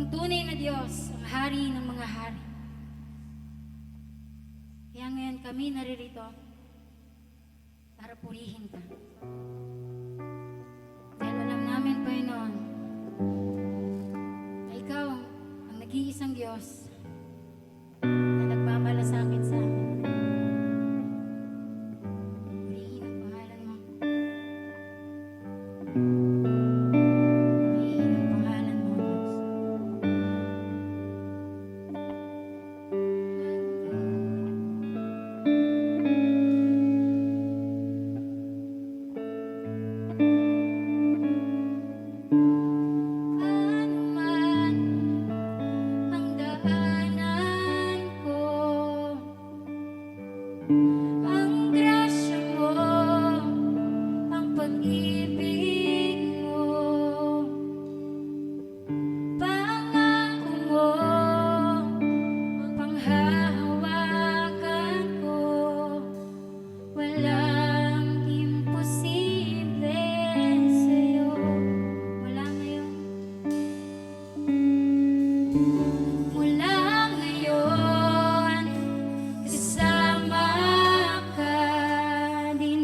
tunay na Diyos, ang hari ng mga hari. Kaya ngayon kami naririto para purihin ka. Dahil alam namin, Panginoon, na Ikaw ang nag-iisang Diyos na nagmamalasakit sa amin. Purihin ang pangalan mo. Purihin ang pangalan mo, Diyos. Anuman ang daanan ko, ang grasya mo, ang pag-ibig mo, pangako mo, ang panghahawakan ko, walang imposible sa'yo. Wala ngayon. Mula ngayon, kasama ka, di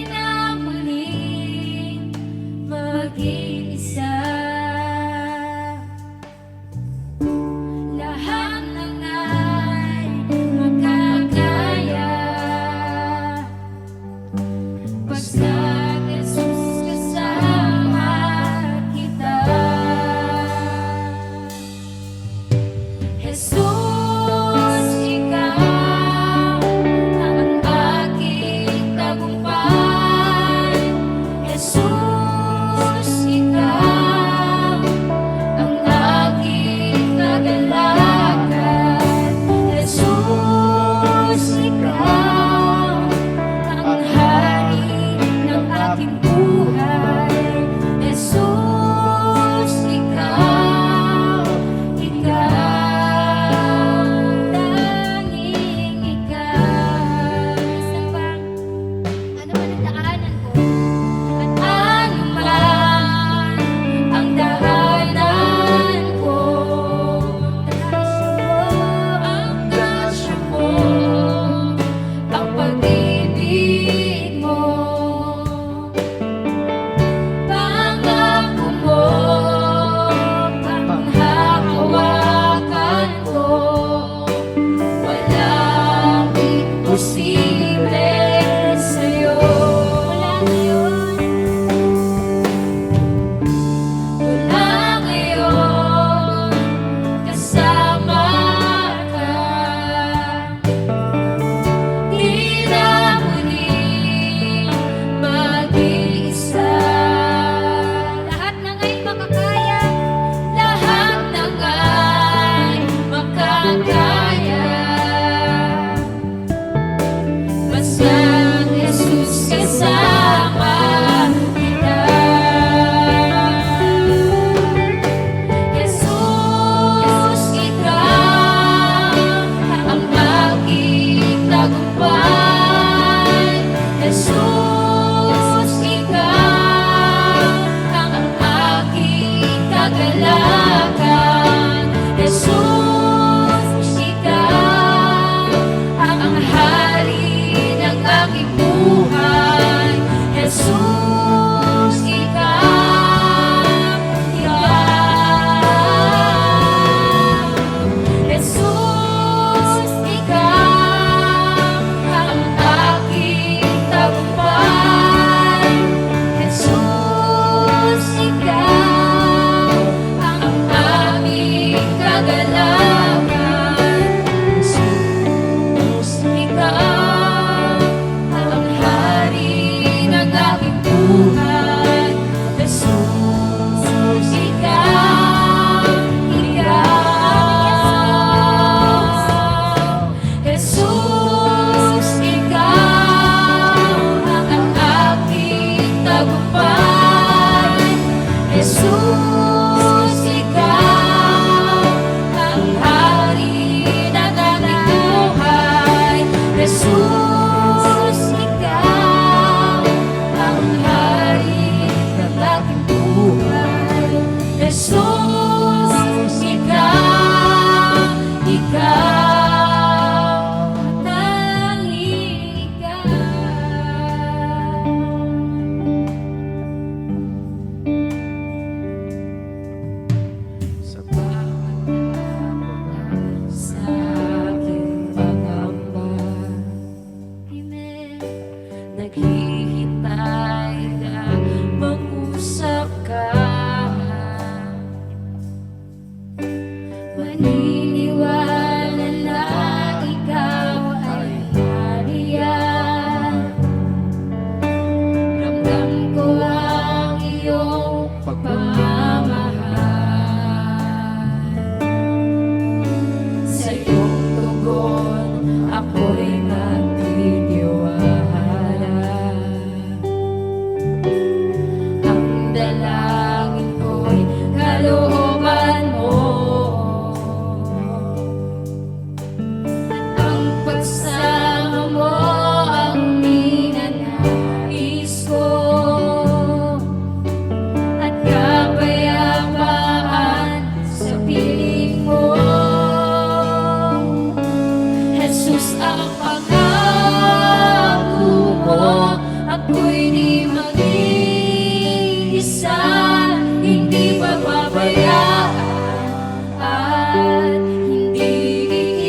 na muling mag-iisa. Lahat ng ay makakaya, basta Jesus kasama kita. Jesus, Ikaw ang aking tagumpay. Jesus, Ikaw ang aking kagalakan. Jesus, Ikaw ang hari ng aking buhay. Jesus, Ikaw, tanging Ikaw. Minsan bang, ano man ang daanan ko, at ano man ang daanan ko, ang grasya mo, ang pag-ibig mo, pangako mo, panghahawakan ko, walang imposible sa'yo. Wala ngayon, kasama ka, di na muling mag-iisa. Lahat ng ay makakaya, lahat ng ay makakaya, basta Jesus kasama kita. Jesus, Ikaw ang aking tagumpay. Jesus, Ikaw ang aking kagalakan. Jesus, Ikaw ang hari ng aking buhay. Jesus, Ikaw, Jesus, Ikaw ang aking tagumpay. Jesus, Ikaw ang Jesus, ikaw, tanging ikaw. sa bawat hapon sa aking pangamba, Amen. naghihintay na mag-usap ka. Maniniwala na ikaw ay nariyan. Ramdam ko ang iyong pagmamahal. Sa iyong tugon ako'y nagtitiwala. Ang dalangin ko'y kalooban mo, At ang pagsama mo ang ninanais ko. At kapayapaan sa piling mo. Jesus, ang pangako mo, ako'y di mag-iisa, hindi pababayaan at hindi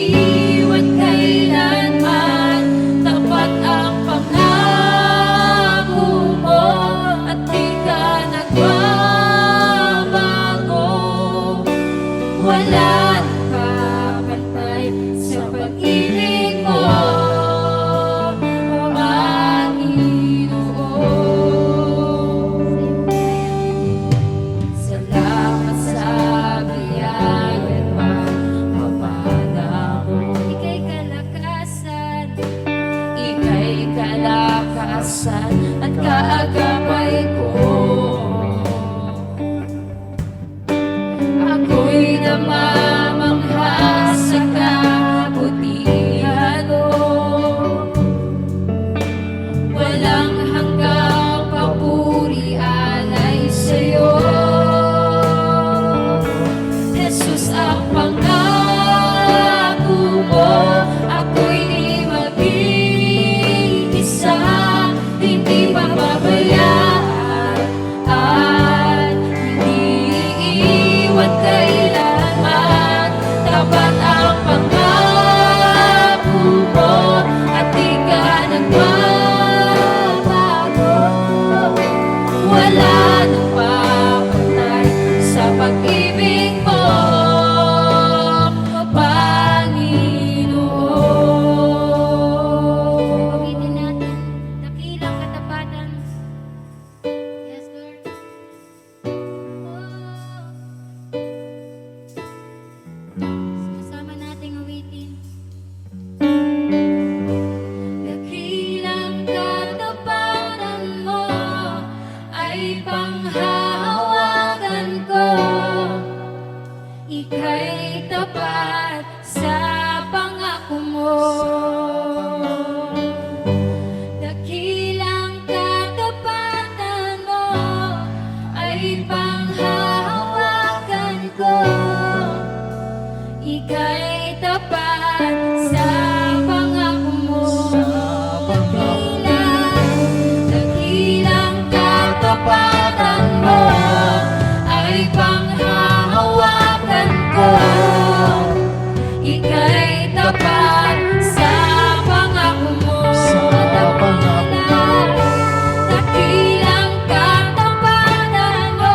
iiwan kailanman. Tapat ang pangako mo at di ka nagbabago. Wala nang kapantay sa pag-ibig mo, o Panginoon. salamat sa biyaya at pagpapala mo. Ika'y kalakasan, Ika'y kalakasan at kaagapay ko. Ako'y namamangha sa kabutihan mo. walang hanggang papuri alay sa'yo. Jesus, ang pangako mo, ako'y di mag-iisa, hindi pababayaan at hindi iiwan kailanman. Tapat ang pangako mo at di ka nagbabago. Wala nang papantay sa pag-ibig mo, Panginoon. Pagitin natin, dakilang katapatan. Yes, Lord. Sama nating awitin. Dakilang katapatan mo ay panghahawakan ko. Ika'y tapat sa pangako mo. Dakilang katapatan mo ay panghahawakan ko. Ika'y tapat sa pangako mo. Dakilang katapatan mo ay panghahawakan ko. Ika'y tapat sa pangako mo. Dakilang katapatan mo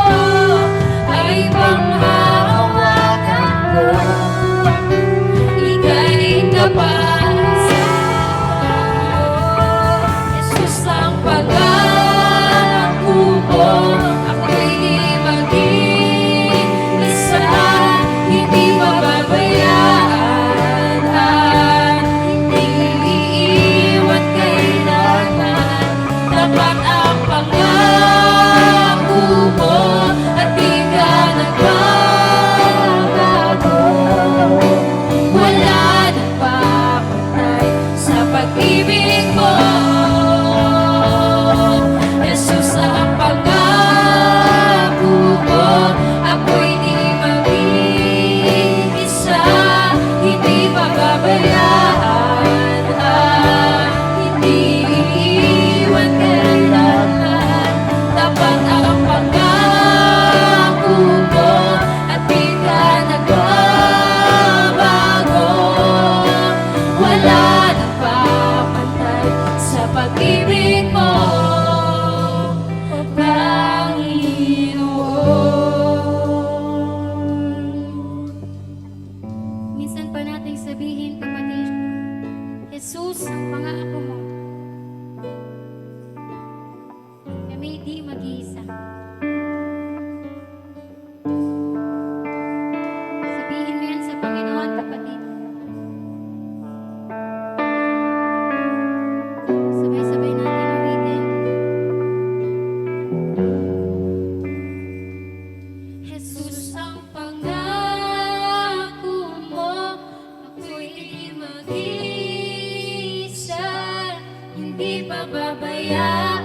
pababayaan,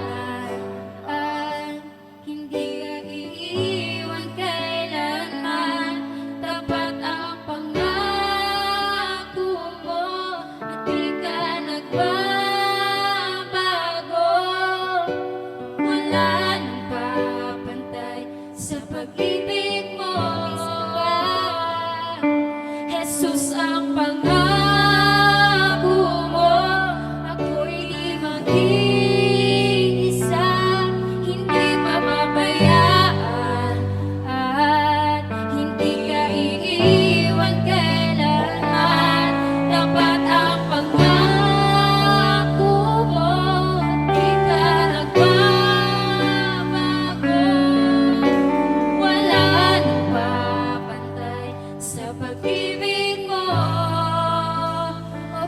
hindi ka iiwan kailanman. Tapat ang pangako mo at di ka nagbabago. Wala nang papantay sa pag-ibig mo. Jesus ang pangako mo, ako'y di mag-iisa, hindi mapabayaan at hindi ka iiwan kailanman. Tapat ang pangako mo, di ka nagbabago. Wala nang papantay sa pag-ibig mo, O